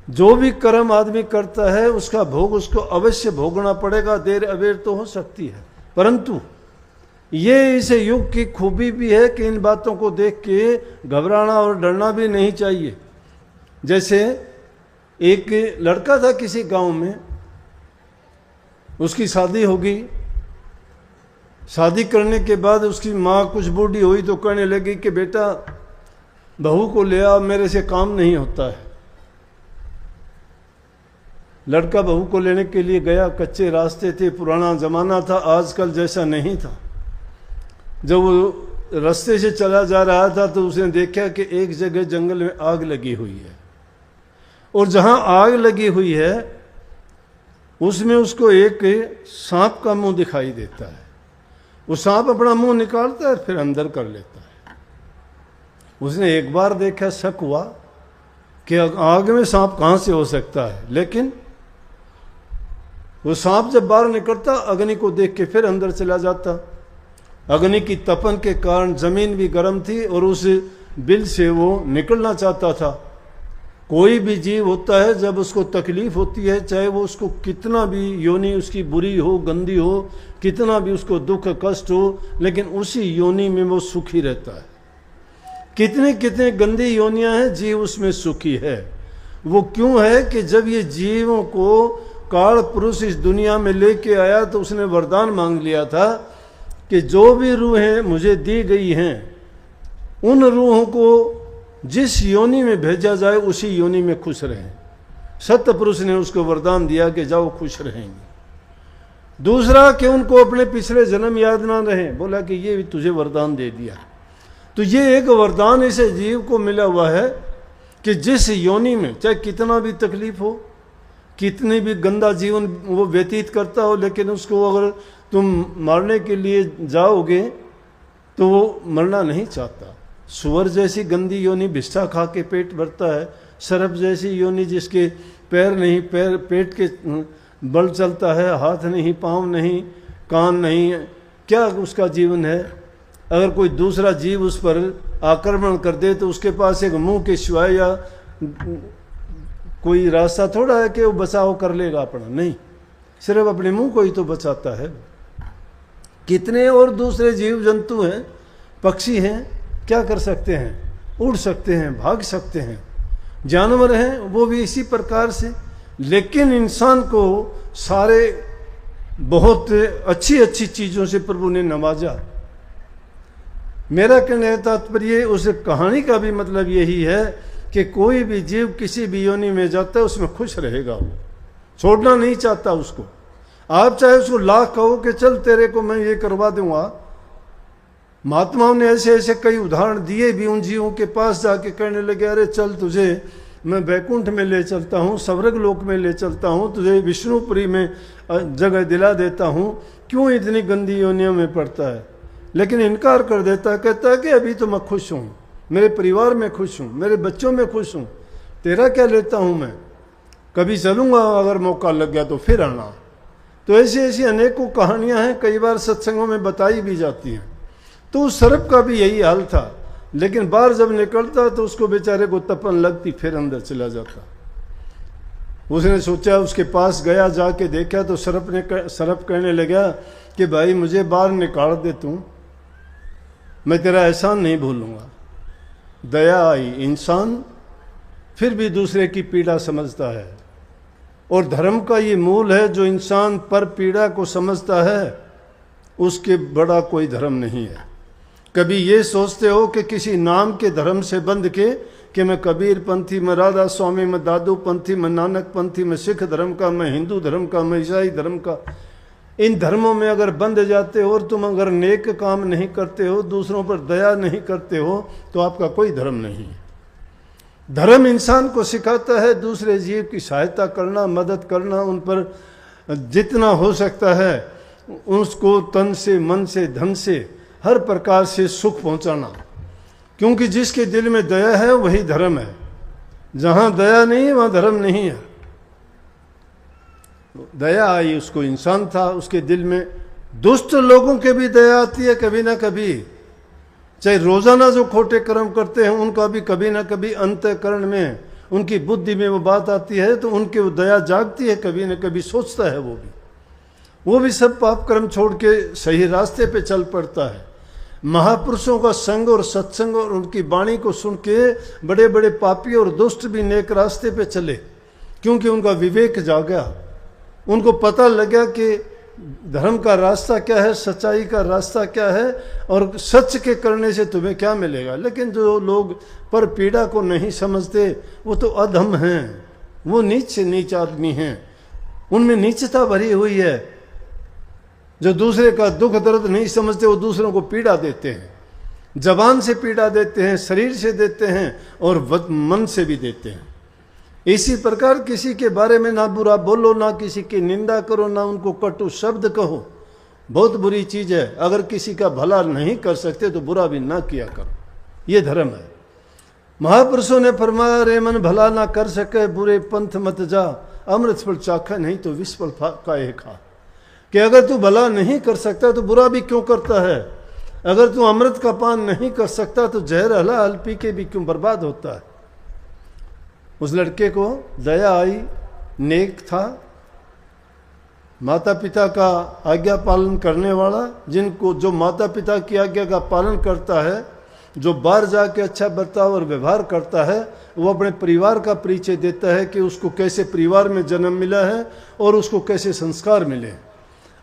जो भी कर्म आदमी करता है उसका भोग उसको अवश्य भोगना पड़ेगा, देर अबेर तो हो सकती है। परंतु ये इस युग की खूबी भी है कि इन बातों को देख के घबराना और डरना भी नहीं चाहिए। जैसे एक लड़का था किसी गांव में, उसकी शादी होगी। शादी करने के बाद उसकी माँ कुछ बूढ़ी हुई तो कहने लगी कि बेटा बहू को ले आ, मेरे से काम नहीं होता है। लड़का बहू को लेने के लिए गया। कच्चे रास्ते थे, पुराना जमाना था, आजकल जैसा नहीं था। जब वो रास्ते से चला जा रहा था तो उसने देखा कि एक जगह जंगल में आग लगी हुई है, और जहां आग लगी हुई है उसमें उसको एक सांप का मुंह दिखाई देता है। वो सांप अपना मुंह निकालता है फिर अंदर कर लेता है। उसने एक बार देखा, शक हुआ कि आग में सांप कहां से हो सकता है, लेकिन वो सांप जब बाहर निकलता अग्नि को देख के फिर अंदर चला जाता। अग्नि की तपन के कारण जमीन भी गर्म थी और उस बिल से वो निकलना चाहता था। कोई भी जीव होता है जब उसको तकलीफ होती है, चाहे वो उसको कितना भी योनि उसकी बुरी हो, गंदी हो, कितना भी उसको दुख कष्ट हो, लेकिन उसी योनि में वो सुखी रहता है। कितने कितने गंदी योनियां हैं, जीव उसमें सुखी है। वो क्यों है कि जब ये जीवों को काल पुरुष इस दुनिया में लेके आया तो उसने वरदान मांग लिया था कि जो भी रूहें मुझे दी गई हैं उन रूहों को जिस योनि में भेजा जाए उसी योनि में खुश रहें। सत्य पुरुष ने उसको वरदान दिया कि जाओ खुश रहेंगे। दूसरा कि उनको अपने पिछले जन्म याद ना रहे, बोला कि ये भी तुझे वरदान दे दिया। तो ये एक वरदान इसे जीव को मिला हुआ है कि जिस योनि में चाहे कितना भी तकलीफ हो, कितनी भी गंदा जीवन वो व्यतीत करता हो, लेकिन उसको अगर तुम मारने के लिए जाओगे तो वो मरना नहीं चाहता। सुअर जैसी गंदी योनि भिष्टा खा के पेट भरता है, सर्प जैसी योनि जिसके पैर नहीं, पैर पेट के बल चलता है, हाथ नहीं, पाँव नहीं, कान नहीं, क्या उसका जीवन है। अगर कोई दूसरा जीव उस पर आक्रमण कर दे तो उसके पास एक मुंह के सिवाय या कोई रास्ता थोड़ा है कि वो बचाव कर लेगा अपना, नहीं, सिर्फ अपने मुंह को ही तो बचाता है। कितने और दूसरे जीव जंतु हैं, पक्षी हैं, क्या कर सकते हैं, उड़ सकते हैं, भाग सकते हैं, जानवर हैं वो भी इसी प्रकार से। लेकिन इंसान को सारे बहुत अच्छी अच्छी चीज़ों से प्रभु ने नवाजा। मेरा कहने का तात्पर्य उस कहानी का भी मतलब यही है कि कोई भी जीव किसी भी योनि में जाता है उसमें खुश रहेगा, वो छोड़ना नहीं चाहता उसको। आप चाहे उसको लाख कहो कि चल तेरे को मैं ये करवा दूंगा। महात्माओं ने ऐसे ऐसे कई उदाहरण दिए भी, उन जीवों के पास जाके कहने लगे अरे चल तुझे मैं बैकुंठ में ले चलता हूँ, स्वर्ग लोक में ले चलता हूँ, तुझे विष्णुपुरी में जगह दिला देता हूँ, क्यों इतनी गंदी योनियों में पड़ता है। लेकिन इनकार कर देता है, कहता है कि अभी तो मैं खुश हूँ, मेरे परिवार में खुश हूँ, मेरे बच्चों में खुश हूँ, तेरा क्या लेता हूँ मैं, कभी चलूँगा, अगर मौका लग गया तो फिर आना। तो ऐसी ऐसी अनेकों कहानियाँ हैं, कई बार सत्संगों में बताई भी जाती हैं। तो उस सर्प का भी यही हाल था, लेकिन बाहर जब निकलता तो उसको बेचारे को तपन लगती, फिर अंदर चला जाता। उसने सोचा, उसके पास गया, जाके देखा तो सर्प कहने लगा कि भाई मुझे बाहर निकाल दे तू, मैं तेरा एहसान नहीं भूलूंगा। दया आई, इंसान फिर भी दूसरे की पीड़ा समझता है, और धर्म का ये मूल है, जो इंसान पर पीड़ा को समझता है उसके बड़ा कोई धर्म नहीं है। कभी ये सोचते हो कि किसी नाम के धर्म से बंध के कि मैं कबीर पंथी, मैं राधा स्वामी, मैं दादू पंथी, मैं नानक पंथी, मैं सिख धर्म का, मैं हिंदू धर्म का, मैं ईसाई धर्म का, इन धर्मों में अगर बंध जाते हो और तुम अगर नेक काम नहीं करते हो, दूसरों पर दया नहीं करते हो, तो आपका कोई धर्म नहीं है। धर्म इंसान को सिखाता है दूसरे जीव की सहायता करना, मदद करना, उन पर जितना हो सकता है उसको तन से, मन से, धन से, हर प्रकार से सुख पहुंचाना। क्योंकि जिसके दिल में दया है वही धर्म है, जहां दया नहीं है वहां धर्म नहीं है। दया आई, उसको इंसान था, उसके दिल में दुष्ट लोगों के भी दया आती है कभी ना कभी। चाहे रोजाना जो खोटे कर्म करते हैं उनका भी कभी ना कभी अंतःकरण में उनकी बुद्धि में वो बात आती है तो उनके वो दया जागती है, कभी न कभी सोचता है वो भी सब पाप कर्म छोड़ के सही रास्ते पे चल पड़ता है। महापुरुषों का संग और सत्संग और उनकी वाणी को सुन के बड़े बड़े पापी और दुष्ट भी नेक रास्ते पे चले, क्योंकि उनका विवेक जागा, उनको पता लगा कि धर्म का रास्ता क्या है, सच्चाई का रास्ता क्या है और सच के करने से तुम्हें क्या मिलेगा। लेकिन जो लोग पर पीड़ा को नहीं समझते वो तो अधम हैं, वो नीच से नीच आदमी हैं, उनमें नीचता भरी हुई है। जो दूसरे का दुख दर्द नहीं समझते वो दूसरों को पीड़ा देते हैं, जबान से पीड़ा देते हैं, शरीर से देते हैं और मन से भी देते हैं। इसी प्रकार किसी के बारे में ना बुरा बोलो, ना किसी की निंदा करो, ना उनको कटु शब्द कहो, बहुत बुरी चीज है। अगर किसी का भला नहीं कर सकते तो बुरा भी ना किया करो, ये धर्म है। महापुरुषों ने फरमाया, रे मन भला ना कर सके बुरे पंथ मत जा, अमृत फल चाखा नहीं तो विष फल काहे खा। कि अगर तू भला नहीं कर सकता तो बुरा भी क्यों करता है, अगर तू अमृत का पान नहीं कर सकता तो जहर हला हल पी के भी क्यों बर्बाद होता है। उस लड़के को दया आई, नेक था, माता पिता का आज्ञा पालन करने वाला, जिनको जो माता पिता की आज्ञा का पालन करता है, जो बाहर जाके अच्छा बर्ताव और व्यवहार करता है, वो अपने परिवार का परिचय देता है कि उसको कैसे परिवार में जन्म मिला है और उसको कैसे संस्कार मिले।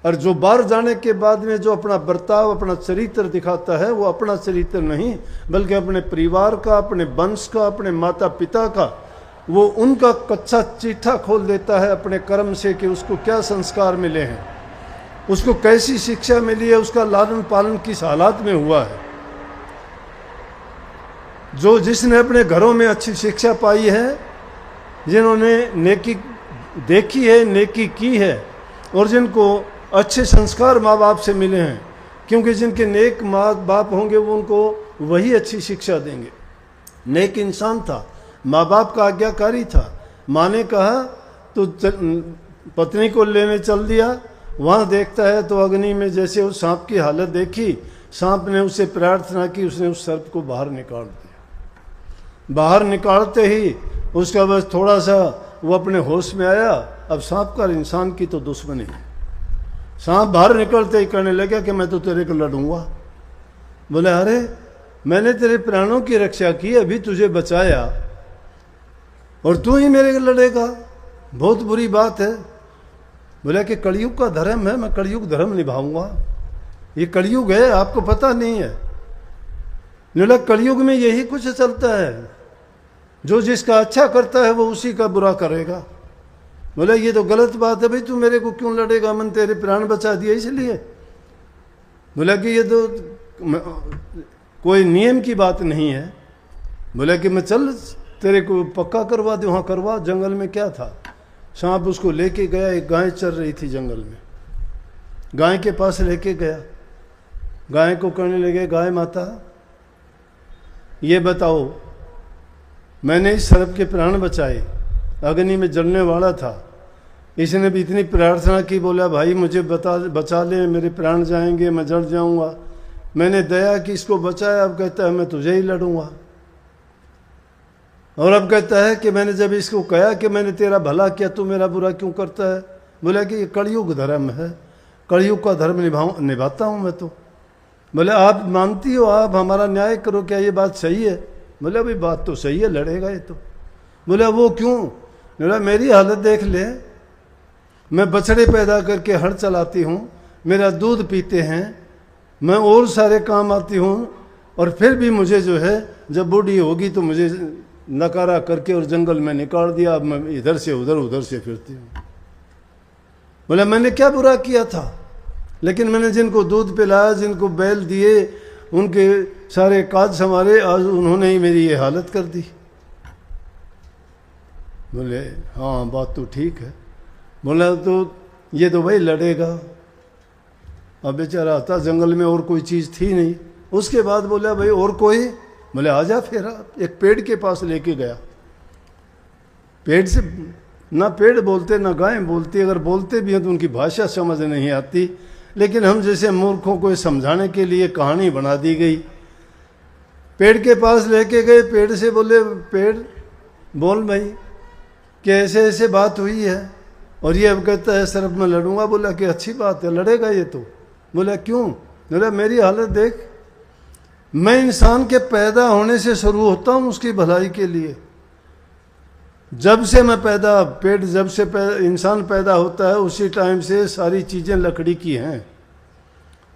और जो बाहर जाने के बाद में जो अपना बर्ताव, अपना चरित्र दिखाता है, वो अपना चरित्र नहीं बल्कि अपने परिवार का, अपने वंश का, अपने माता पिता का, वो उनका कच्चा चिट्ठा खोल देता है अपने कर्म से कि उसको क्या संस्कार मिले हैं, उसको कैसी शिक्षा मिली है, उसका लालन पालन किस हालात में हुआ है। जो जिसने अपने घरों में अच्छी शिक्षा पाई है, जिन्होंने नेकी देखी है, नेकी की है और जिनको अच्छे संस्कार माँ बाप से मिले हैं, क्योंकि जिनके नेक माँ बाप होंगे वो उनको वही अच्छी शिक्षा देंगे। नेक इंसान था, माँ बाप का आज्ञाकारी था, माँ ने कहा तो पत्नी को लेने चल दिया, वहाँ देखता है तो अग्नि में जैसे उस सांप की हालत देखी, सांप ने उसे प्रार्थना की, उसने उस सर्प को बाहर निकाल दिया। बाहर निकालते ही उसका बस थोड़ा सा वो अपने होश में आया, अब सांप का इंसान की तो दुश्मनी है। सांप बाहर निकलते ही कहने लगा कि मैं तो तेरे को लड़ूंगा। बोले अरे मैंने तेरे प्राणों की रक्षा की, अभी तुझे बचाया और तू ही मेरे को लड़ेगा, बहुत बुरी बात है। बोला कि कलयुग का धर्म है, मैं कलयुग धर्म निभाऊंगा, ये कलयुग है, आपको पता नहीं है। बोला कलयुग में यही कुछ चलता है, जो जिसका अच्छा करता है वो उसी का बुरा करेगा। बोला ये तो गलत बात है भाई, तू मेरे को क्यों लड़ेगा, मन तेरे प्राण बचा दिया इसलिए। बोला कि ये तो कोई नियम की बात नहीं है। बोला कि मैं चल तेरे को पक्का करवा दूँ। हाँ करवा। जंगल में क्या था, सांप उसको लेके गया, एक गाय चल रही थी जंगल में, गाय के पास लेके गया, गाय को कहने लगे, गाय माता ये बताओ, मैंने इस सर्प के प्राण बचाए, अग्नि में जलने वाला था, इसने भी इतनी प्रार्थना की, बोला भाई मुझे बचा ले, मेरे प्राण जाएंगे, मैं जल जाऊंगा। मैंने दया की, इसको बचाया, अब कहता है मैं तुझे ही लड़ूंगा। और अब कहता है कि मैंने जब इसको कहा कि मैंने तेरा भला किया, तू मेरा बुरा क्यों करता है। बोला कि ये कलयुग धर्म है, कलयुग का धर्म निभाता हूँ मैं तो। बोले आप मानती हो, आप हमारा न्याय करो, क्या ये बात सही है। बोले भाई बात तो सही है, लड़ेगा ये तो। बोला वो क्यों। बोला मेरी हालत देख ले, मैं बछड़े पैदा करके हड़ चलाती हूँ, मेरा दूध पीते हैं, मैं और सारे काम आती हूँ, और फिर भी मुझे जो है जब बूढ़ी होगी तो मुझे नकारा करके और जंगल में निकाल दिया, अब मैं इधर से उधर, उधर से फिरती हूँ। बोला मैंने क्या बुरा किया था, लेकिन मैंने जिनको दूध पिलाया, जिनको बैल दिए, उनके सारे काज संभाले, आज उन्होंने ही मेरी ये हालत कर दी। बोले हाँ बात तो ठीक है। बोला तो ये तो भाई लड़ेगा। अब बेचारा था, जंगल में और कोई चीज़ थी नहीं। उसके बाद बोला भाई और कोई। बोले आ जा फिर। एक पेड़ के पास लेके गया, पेड़ से ना पेड़ बोलते ना गाय बोलती, अगर बोलते भी हैं तो उनकी भाषा समझ नहीं आती, लेकिन हम जैसे मूर्खों को समझाने के लिए कहानी बना दी गई। पेड़ के पास लेके गए, पेड़ से बोले पेड़ बोल भाई कि ऐसे ऐसे बात हुई है, और ये अब कहता है सर अब मैं लड़ूंगा। बोला कि अच्छी बात है, लड़ेगा ये तो। बोला क्यों? बोला मेरी हालत देख, मैं इंसान के पैदा होने से शुरू होता हूँ उसकी भलाई के लिए। जब से मैं जब से इंसान पैदा होता है उसी टाइम से सारी चीज़ें लकड़ी की हैं।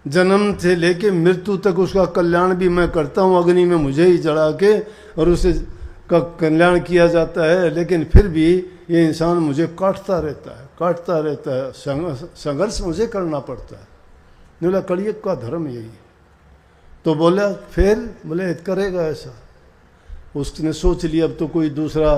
जन्म से लेके मृत्यु तक उसका कल्याण भी मैं करता हूँ, अग्नि में मुझे ही जला के और उसे का कल्याण किया जाता है। लेकिन फिर भी ये इंसान मुझे काटता रहता है, संघर्ष मुझे करना पड़ता है। बोला कलयुग का धर्म यही है। तो बोला फिर? बोले करेगा ऐसा। उसने सोच लिया अब तो कोई दूसरा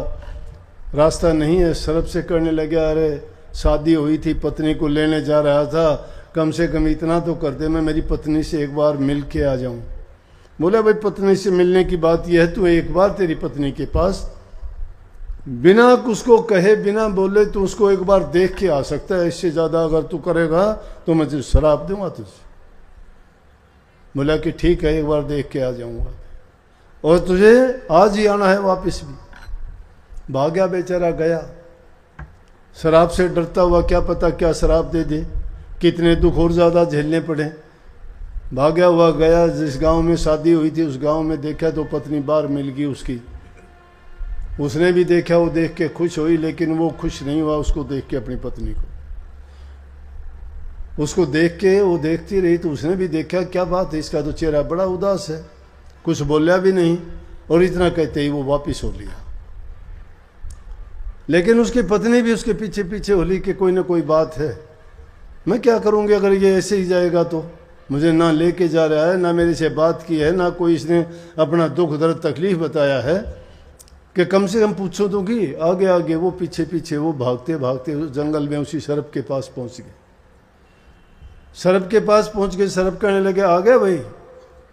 रास्ता नहीं है, सरब से करने लगे। अरे शादी हुई थी, पत्नी को लेने जा रहा था, कम से कम इतना तो कर दे, मैं मेरी पत्नी से एक बार मिल के आ जाऊं। बोला भाई पत्नी से मिलने की बात यह है, तू एक बार तेरी पत्नी के पास बिना उसको कहे बिना बोले तो उसको एक बार देख के आ सकता है। इससे ज़्यादा अगर तू करेगा तो मैं तुझे शराब दूंगा तुझे। बोला कि ठीक है, एक बार देख के आ जाऊंगा, और तुझे आज ही आना है वापस भी। भाग्या बेचारा गया, शराब से डरता हुआ, क्या पता क्या शराब दे दे, कितने दुख और ज़्यादा झेलने पड़े। भाग्या हुआ गया, जिस गांव में शादी हुई थी उस गांव में देखा तो पत्नी बाहर मिल गई उसकी। उसने भी देखा, वो देख के खुश हुई, लेकिन वो खुश नहीं हुआ उसको देख के, अपनी पत्नी को। उसको देख के वो देखती रही, तो उसने भी देखा क्या बात है, इसका तो चेहरा बड़ा उदास है, कुछ बोला भी नहीं, और इतना कहते ही वो वापिस हो लिया। लेकिन उसकी पत्नी भी उसके पीछे पीछे होली कि कोई ना कोई बात है, मैं क्या करूँगी अगर ये ऐसे ही जाएगा तो। मुझे ना लेके जा रहा है, ना मेरे से बात की है, ना कोई इसने अपना दुख दर्द तकलीफ बताया है कि कम से कम पूछो तो कि। आगे आगे वो पीछे पीछे वो भागते भागते उस जंगल में उसी सरब के पास पहुंच गए। सरब के पास पहुंच के सरब कहने लगे आ गया भाई।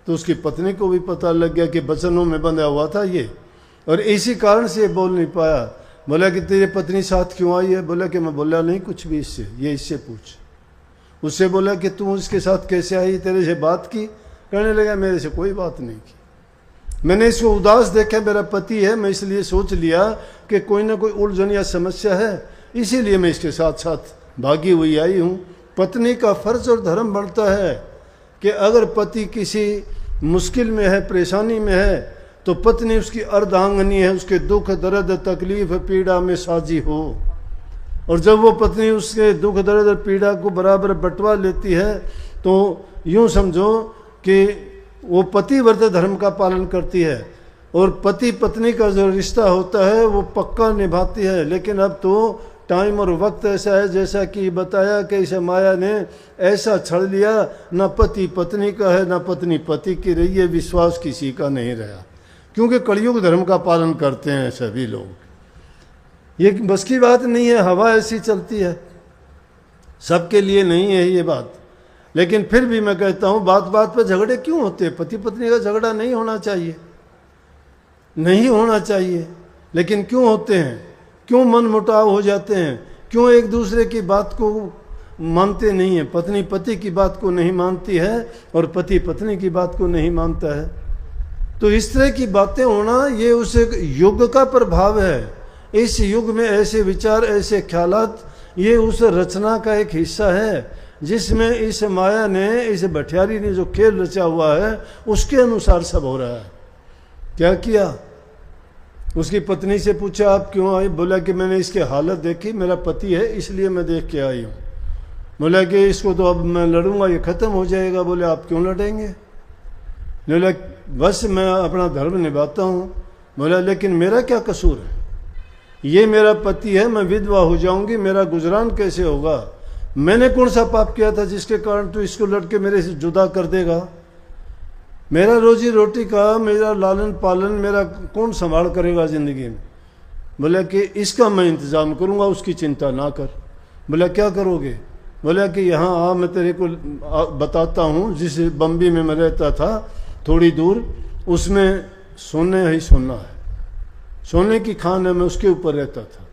तो उसकी पत्नी को भी पता लग गया कि बचनों में बंधा हुआ था ये, और इसी कारण से बोल नहीं पाया। बोला कि तेरी पत्नी साथ क्यों आई है? बोला कि मैं बोला नहीं कुछ भी इससे, ये इससे पूछ। उससे बोला कि तू उसके साथ कैसे आई, तेरे से बात की? कहने लगा मेरे से कोई बात नहीं की, मैंने इसको उदास देखा, मेरा पति है, मैं इसलिए सोच लिया कि कोई ना कोई उलझन या समस्या है, इसीलिए मैं इसके साथ साथ भागी हुई आई हूँ। पत्नी का फर्ज और धर्म बनता है कि अगर पति किसी मुश्किल में है, परेशानी में है, तो पत्नी उसकी अर्धांगनी है, उसके दुख दर्द तकलीफ पीड़ा में साझी हो। और जब वो पत्नी उसके दुख दर्द और पीड़ा को बराबर बंटवा लेती है तो यूँ समझो कि वो पतिव्रत धर्म का पालन करती है, और पति पत्नी का जो रिश्ता होता है वो पक्का निभाती है। लेकिन अब तो टाइम और वक्त ऐसा है, जैसा कि बताया कि इसे माया ने ऐसा छड़ लिया, ना पति पत्नी का है ना पत्नी पति की रही है, विश्वास किसी का नहीं रहा, क्योंकि कलयुग धर्म का पालन करते हैं सभी लोग। ये बस की बात नहीं है, हवा ऐसी चलती है, सबके लिए नहीं है ये बात। लेकिन फिर भी मैं कहता हूँ बात बात पर झगड़े क्यों होते हैं? पति पत्नी का झगड़ा नहीं होना चाहिए, नहीं होना चाहिए, लेकिन क्यों होते हैं? क्यों मन मुटाव हो जाते हैं? क्यों एक दूसरे की बात को मानते नहीं है? पत्नी पति की बात को नहीं मानती है और पति पत्नी की बात को नहीं मानता है। तो इस तरह की बातें होना ये उस युग का प्रभाव है। इस युग में ऐसे विचार, ऐसे ख्यालात, ये उस रचना का एक हिस्सा है जिसमें इस माया ने, इस भठियारी ने जो खेल रचा हुआ है उसके अनुसार सब हो रहा है। क्या किया? उसकी पत्नी से पूछा आप क्यों आई? बोला कि मैंने इसकी हालत देखी, मेरा पति है इसलिए मैं देख के आई हूँ। बोला कि इसको तो अब मैं लड़ूंगा, ये ख़त्म हो जाएगा। बोले आप क्यों लड़ेंगे? बोला बस मैं अपना धर्म निभाता हूँ। बोला लेकिन मेरा क्या कसूर है? ये मेरा पति है, मैं विधवा हो जाऊंगी, मेरा गुजरान कैसे होगा? मैंने कौन सा पाप किया था जिसके कारण तू इसको लड़के मेरे से जुदा कर देगा? मेरा रोजी रोटी का, मेरा लालन पालन मेरा कौन संभाल करेगा ज़िंदगी में? बोला कि इसका मैं इंतज़ाम करूँगा, उसकी चिंता ना कर। बोला क्या करोगे? बोला कि यहाँ आ, मैं तेरे को बताता हूँ, जिस बम्बई में मैं रहता था थोड़ी दूर, उसमें सोने ही सोना है, सोने की खान है, मैं उसके ऊपर रहता था,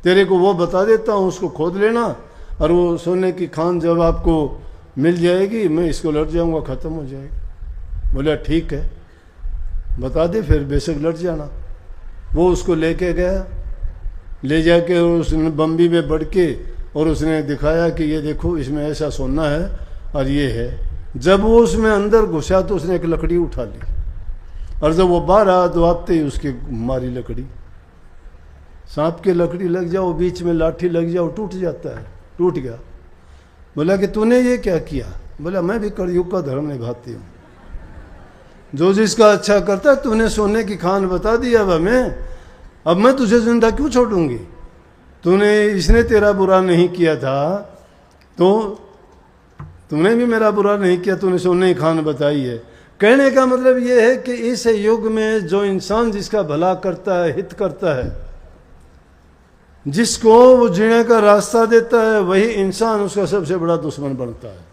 तेरे को वो बता देता हूँ, उसको खोद लेना, और वो सोने की खान जब आपको मिल जाएगी मैं इसको लड़ जाऊँगा, ख़त्म हो जाएगा। बोला ठीक है बता दे, फिर बेशक लड़ जाना। वो उसको लेके गया, ले जाके उसने बम्बी में बढ़ के और उसने दिखाया कि ये देखो इसमें ऐसा सोना है और ये है। जब वो उसमें अंदर घुसा तो उसने एक लकड़ी उठा ली, और जब वो बाहर आया तो आते ही उसकी मारी लकड़ी। सांप की लकड़ी लग जाओ, बीच में लाठी लग जाओ, टूट जाता है, टूट गया। बोला कि तूने ये क्या किया? बोला मैं भी कलयुग का धर्म निभाती हूँ, जो जिसका अच्छा करता है। तूने सोने की खान बता दी अब हमें, अब मैं तुझे जिंदा क्यों छोड़ूंगी? तूने, इसने तेरा बुरा नहीं किया था तो तूने भी मेरा बुरा नहीं किया, तूने सोने की खान बताई है। कहने का मतलब ये है कि इस युग में जो इंसान जिसका भला करता है, हित करता है, जिसको वो जीने का रास्ता देता है, वही इंसान उसका सबसे बड़ा दुश्मन बनता है।